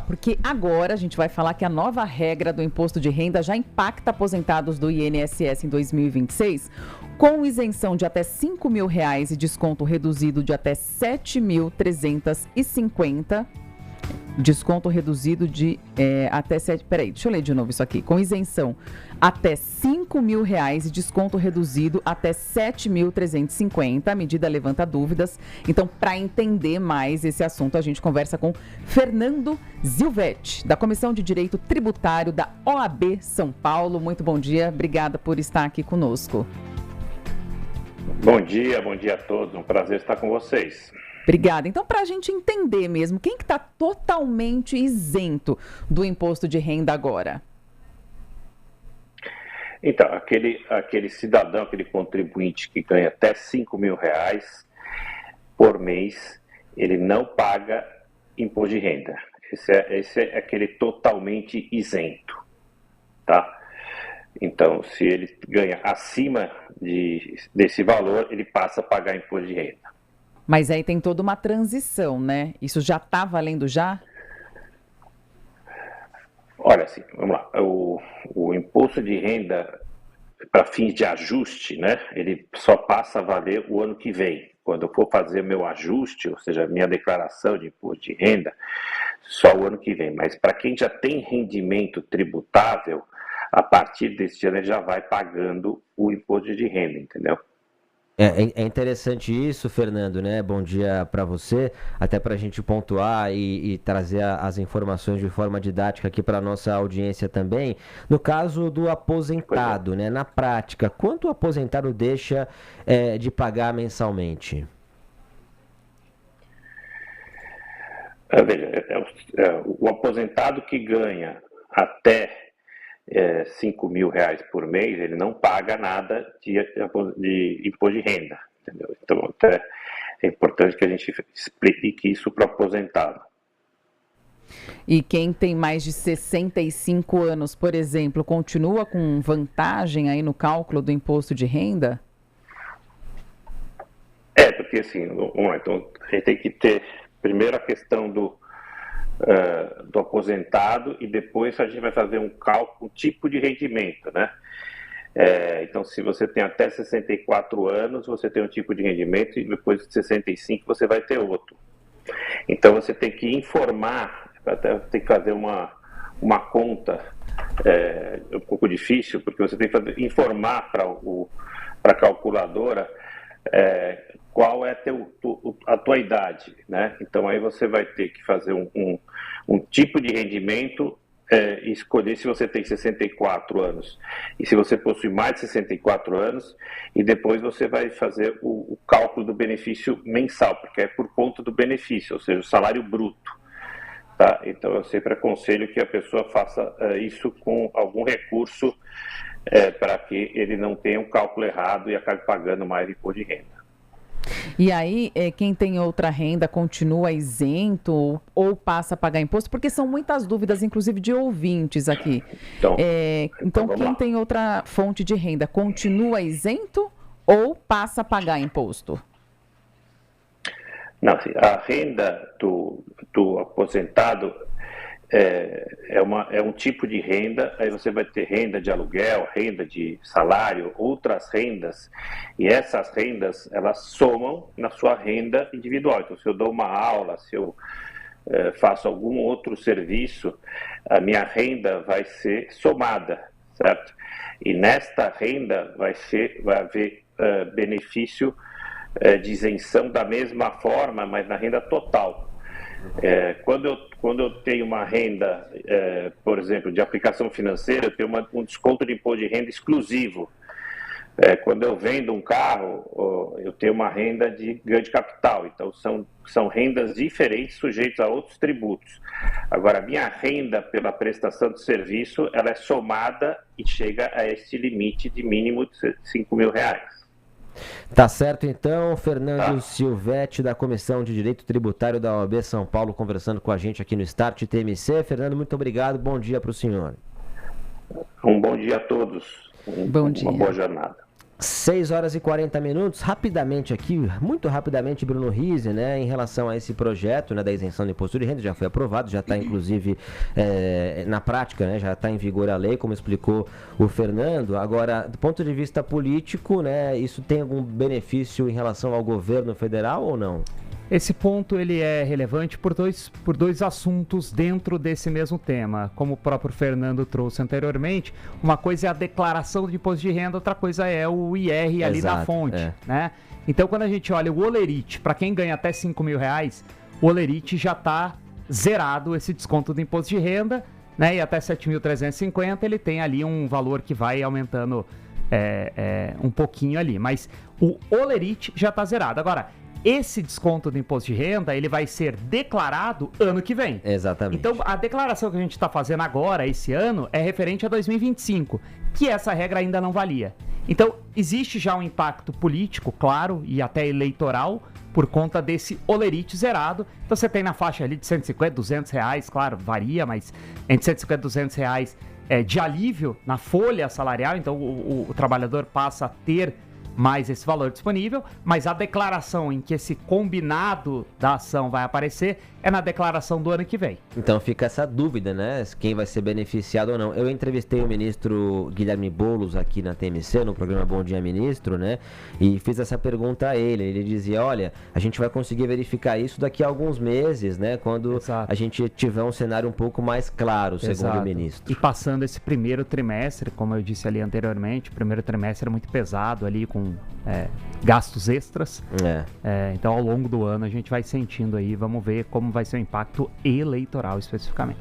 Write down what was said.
porque agora a gente vai falar que a nova regra do imposto de renda já impacta aposentados do INSS em 2026, com isenção de até R$ 5.000 e desconto reduzido de até R$ 7.350. Desconto reduzido de até 7... Peraí, deixa eu ler de novo isso aqui. Com isenção até R$ 5.000 e desconto reduzido até R$ 7.350. A medida levanta dúvidas. Então, para entender mais esse assunto, a gente conversa com Fernando Zilvetti, da Comissão de Direito Tributário da OAB São Paulo. Muito bom dia. Obrigada por estar aqui conosco. Bom dia a todos. Um prazer estar com vocês. Obrigada. Então, para a gente entender mesmo, quem que está totalmente isento do imposto de renda agora? Então, aquele cidadão, aquele contribuinte que ganha até R$ 5.000 por mês, ele não paga imposto de renda. Esse é aquele totalmente isento, tá? Então, se ele ganha acima desse valor, ele passa a pagar imposto de renda. Mas aí tem toda uma transição, né? Isso já está valendo já? Olha, assim, vamos lá. O imposto de renda, para fins de ajuste, né? Ele só passa a valer o ano que vem. Quando eu for fazer meu ajuste, ou seja, minha declaração de imposto de renda, só o ano que vem. Mas para quem já tem rendimento tributável, a partir desse ano ele já vai pagando o imposto de renda, entendeu? É interessante isso, Fernando, né? Bom dia para você, até para a gente pontuar e trazer as informações de forma didática aqui para a nossa audiência também. No caso do aposentado, né? Na prática, quanto o aposentado deixa de pagar mensalmente? Veja, o aposentado que ganha até R$ 5.000 por mês, ele não paga nada de imposto de renda, entendeu? Então, até é importante que a gente explique isso para o aposentado. E quem tem mais de 65 anos, por exemplo, continua com vantagem aí no cálculo do imposto de renda? Porque assim, vamos lá, então, a gente tem que ter primeiro a questão do aposentado e depois a gente vai fazer um cálculo, um tipo de rendimento, né? Então, se você tem até 64 anos, você tem um tipo de rendimento e depois de 65 você vai ter outro. Então, você tem que informar, tem que fazer uma conta, um pouco difícil, porque você tem que informar para a calculadora qual é a tua idade, né? Então aí você vai ter que fazer um tipo de rendimento e escolher se você tem 64 anos e se você possui mais de 64 anos, e depois você vai fazer o cálculo do benefício mensal, porque é por conta do benefício, ou seja, o salário bruto, tá? Então eu sempre aconselho que a pessoa faça isso com algum recurso para que ele não tenha um cálculo errado e acabe pagando mais imposto de renda. E aí, quem tem outra renda continua isento ou passa a pagar imposto? Porque são muitas dúvidas, inclusive de ouvintes aqui. Então quem tem outra fonte de renda continua isento ou passa a pagar imposto? Não, a renda do aposentado é um tipo de renda. Aí você vai ter renda de aluguel, renda de salário, outras rendas, e essas rendas, elas somam na sua renda individual. Então, se eu dou uma aula, se eu faço algum outro serviço, a minha renda vai ser somada, certo? E nesta renda vai haver benefício de isenção da mesma forma, mas na renda total. Quando eu tenho uma renda, por exemplo, de aplicação financeira, eu tenho um desconto de imposto de renda exclusivo. Quando eu vendo um carro, eu tenho uma renda de ganho de capital. Então, são rendas diferentes, sujeitas a outros tributos. Agora, a minha renda pela prestação de serviço, ela é somada e chega a este limite de mínimo de R$ 5.000. Tá certo, então. Fernando Zilvetti, da Comissão de Direito Tributário da OAB São Paulo, conversando com a gente aqui no Start TMC. Fernando, muito obrigado. Bom dia para o senhor. Um bom dia a todos. Bom dia. Uma boa jornada. 6 horas e 40 minutos, rapidamente aqui, muito rapidamente, Bruno Rizzi, né, em relação a esse projeto, né, da isenção do imposto de renda, já foi aprovado, já está inclusive na prática, né, já está em vigor a lei, como explicou o Fernando. Agora, do ponto de vista político, né, isso tem algum benefício em relação ao governo federal ou não? Esse ponto ele é relevante por dois assuntos dentro desse mesmo tema. Como o próprio Fernando trouxe anteriormente, uma coisa é a declaração de imposto de renda, outra coisa é o IR ali na fonte, né? Então, quando a gente olha o Olerite, para quem ganha até R$5.000, o Olerite já está zerado esse desconto do imposto de renda, né? E até 7.350 ele tem ali um valor que vai aumentando um pouquinho ali. Mas o Olerite já está zerado. Agora, esse desconto do imposto de renda, ele vai ser declarado ano que vem. Exatamente. Então, a declaração que a gente está fazendo agora, esse ano, é referente a 2025, que essa regra ainda não valia. Então, existe já um impacto político, claro, e até eleitoral, por conta desse Olerite zerado. Então, você tem na faixa ali de 150, 200 reais, claro, varia, mas entre 150 e 200 reais de alívio na folha salarial. Então, o trabalhador passa a ter mais esse valor disponível, mas a declaração em que esse combinado da ação vai aparecer é na declaração do ano que vem. Então fica essa dúvida, né? Quem vai ser beneficiado ou não. Eu entrevistei o ministro Guilherme Boulos aqui na TMC, no programa Bom Dia Ministro, né? E fiz essa pergunta a ele. Ele dizia, olha, a gente vai conseguir verificar isso daqui a alguns meses, né? Quando a gente tiver um cenário um pouco mais claro, segundo o ministro. E passando esse primeiro trimestre, como eu disse ali anteriormente, o primeiro trimestre é muito pesado ali, com gastos extras. Então, ao longo do ano, a gente vai sentindo aí, vamos ver como vai ser o impacto eleitoral especificamente.